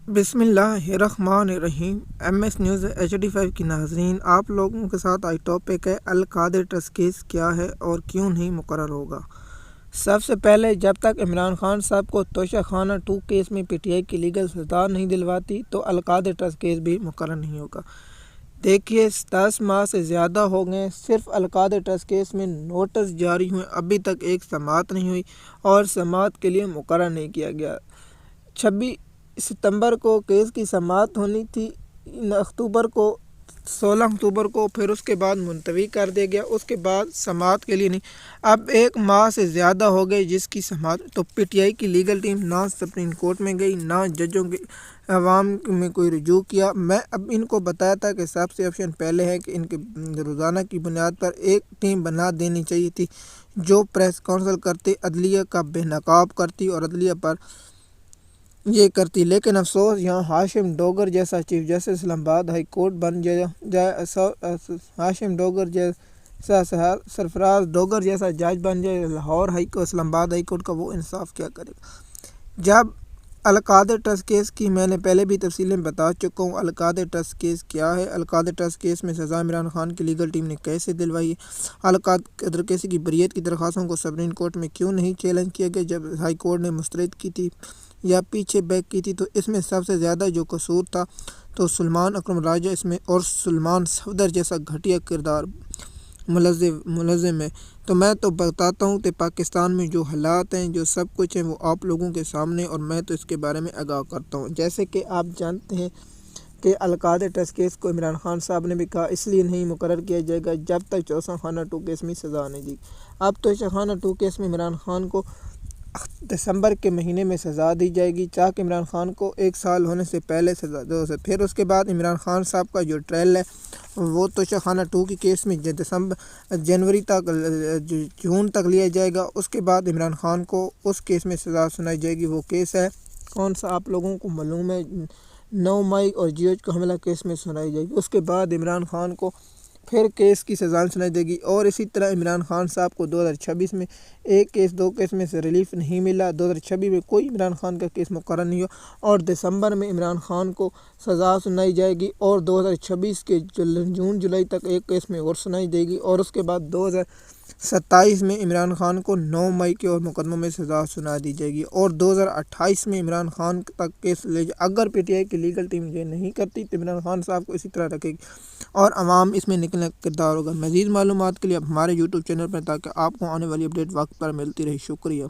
بسم اللہ الرحمن الرحیم۔ ایم ایس نیوز HD5 کی ناظرین، آپ لوگوں کے ساتھ آج ٹاپک ہے القادر ٹرسٹ کیس کیا ہے اور کیوں نہیں مقرر ہوگا۔ سب سے پہلے، جب تک عمران خان صاحب کو توشہ خانہ 2 کیس میں PTI کی لیگل سزا نہیں دلواتی تو القادر ٹرسٹ کیس بھی مقرر نہیں ہوگا۔ دیکھیے، 10 ماہ سے زیادہ ہو گئے، صرف القادر ٹرسٹ کیس میں نوٹس جاری ہوئے، ابھی تک ایک سماعت نہیں ہوئی اور سماعت کے لیے مقرر نہیں کیا گیا۔ 26 ستمبر کو کیس کی سماعت ہونی تھی، 16 اکتوبر کو، پھر اس کے بعد ملتوی کر دیا گیا، اس کے بعد سماعت کے لیے نہیں۔ اب 1 ماہ سے زیادہ ہو گئے جس کی سماعت، تو PTI کی لیگل ٹیم نہ سپریم کورٹ میں گئی، نہ ججوں کے عوام میں کوئی رجوع کیا۔ میں اب ان کو بتایا تھا کہ سب سے آپشن پہلے ہے کہ ان کے روزانہ کی بنیاد پر ایک ٹیم بنا دینی چاہیے تھی جو پریس کانفرنس کرتی، عدلیہ کا بے نقاب کرتی اور عدلیہ پر یہ کرتی، لیکن افسوس یہاں ہاشم ڈوگر جیسا چیف جسٹس اسلام آباد ہائی کورٹ بن جائے، ہاشم ڈوگر جیسا سرفراز ڈوگر جیسا جج بن جائے لاہور ہائی کورٹ، اسلام آباد ہائی کورٹ کا، وہ انصاف کیا کرے گا؟ جب القادر ٹرسٹ کیس کی میں نے پہلے بھی تفصیلیں بتا چکا ہوں۔ القادر ٹرسٹ کیس کیا ہے؟ القادر ٹرسٹ کیس میں سزا عمران خان کی لیگل ٹیم نے کیسے دلوائی ہے؟ القادر کیس کی بریت کی درخواستوں کو سپریم کورٹ میں کیوں نہیں چیلنج کیا گیا جب ہائی کورٹ نے مسترد کی تھی یا پیچھے بیک کی تھی؟ تو اس میں سب سے زیادہ جو قصور تھا تو سلمان اکرم راجہ اس میں، اور سلمان صفدر جیسا گھٹیا کردار ملزم ہے۔ تو میں تو بتاتا ہوں کہ پاکستان میں جو حالات ہیں، جو سب کچھ ہے، وہ آپ لوگوں کے سامنے، اور میں تو اس کے بارے میں آگاہ کرتا ہوں۔ جیسے کہ آپ جانتے ہیں کہ القادر ٹرسٹ کیس کو عمران خان صاحب نے بھی کہا اس لیے نہیں مقرر کیا جائے گا جب تک توشہ خانہ 2 کیس میں سزا نہیں دی۔ اب توشہ خانہ 2 کیس میں عمران خان کو دسمبر کے مہینے میں سزا دی جائے گی، چاہے عمران خان کو 1 سال ہونے سے پہلے سزا دو سے، پھر اس کے بعد عمران خان صاحب کا جو ٹرائل ہے وہ توشہ خانہ 2 کی کیس میں جنوری تک، جون تک لیا جائے گا۔ اس کے بعد عمران خان کو اس کیس میں سزا سنائی جائے گی۔ وہ کیس ہے کون سا؟ آپ لوگوں کو معلوم ہے، 9 مئی اور GH کا حملہ کیس میں سنائی جائے گی۔ اس کے بعد عمران خان کو پھر کیس کی سزا سنائی دے گی، اور اسی طرح عمران خان صاحب کو 2026 میں 2 کیس میں سے ریلیف نہیں ملا، 2026 میں کوئی عمران خان کا کیس مقرر نہیں ہوا، اور دسمبر میں عمران خان کو سزا سنائی جائے گی، اور 2026 کے جون جولائی تک 1 کیس میں اور سنائی دے گی، اور اس کے بعد 2027 میں عمران خان کو 9 مئی کے اور مقدموں میں سزا سنا دی جائے گی، اور 2028 میں عمران خان تک کیس لے جائے۔ اگر PTI کی لیگل ٹیم یہ نہیں کرتی تو عمران خان صاحب کو اسی طرح رکھے گی اور عوام اس میں نکلنے کا کردار ہوگا۔ مزید معلومات کے لیے آپ ہمارے YouTube چینل پر، تاکہ آپ کو آنے والی اپڈیٹ وقت پر ملتی رہے۔ شکریہ۔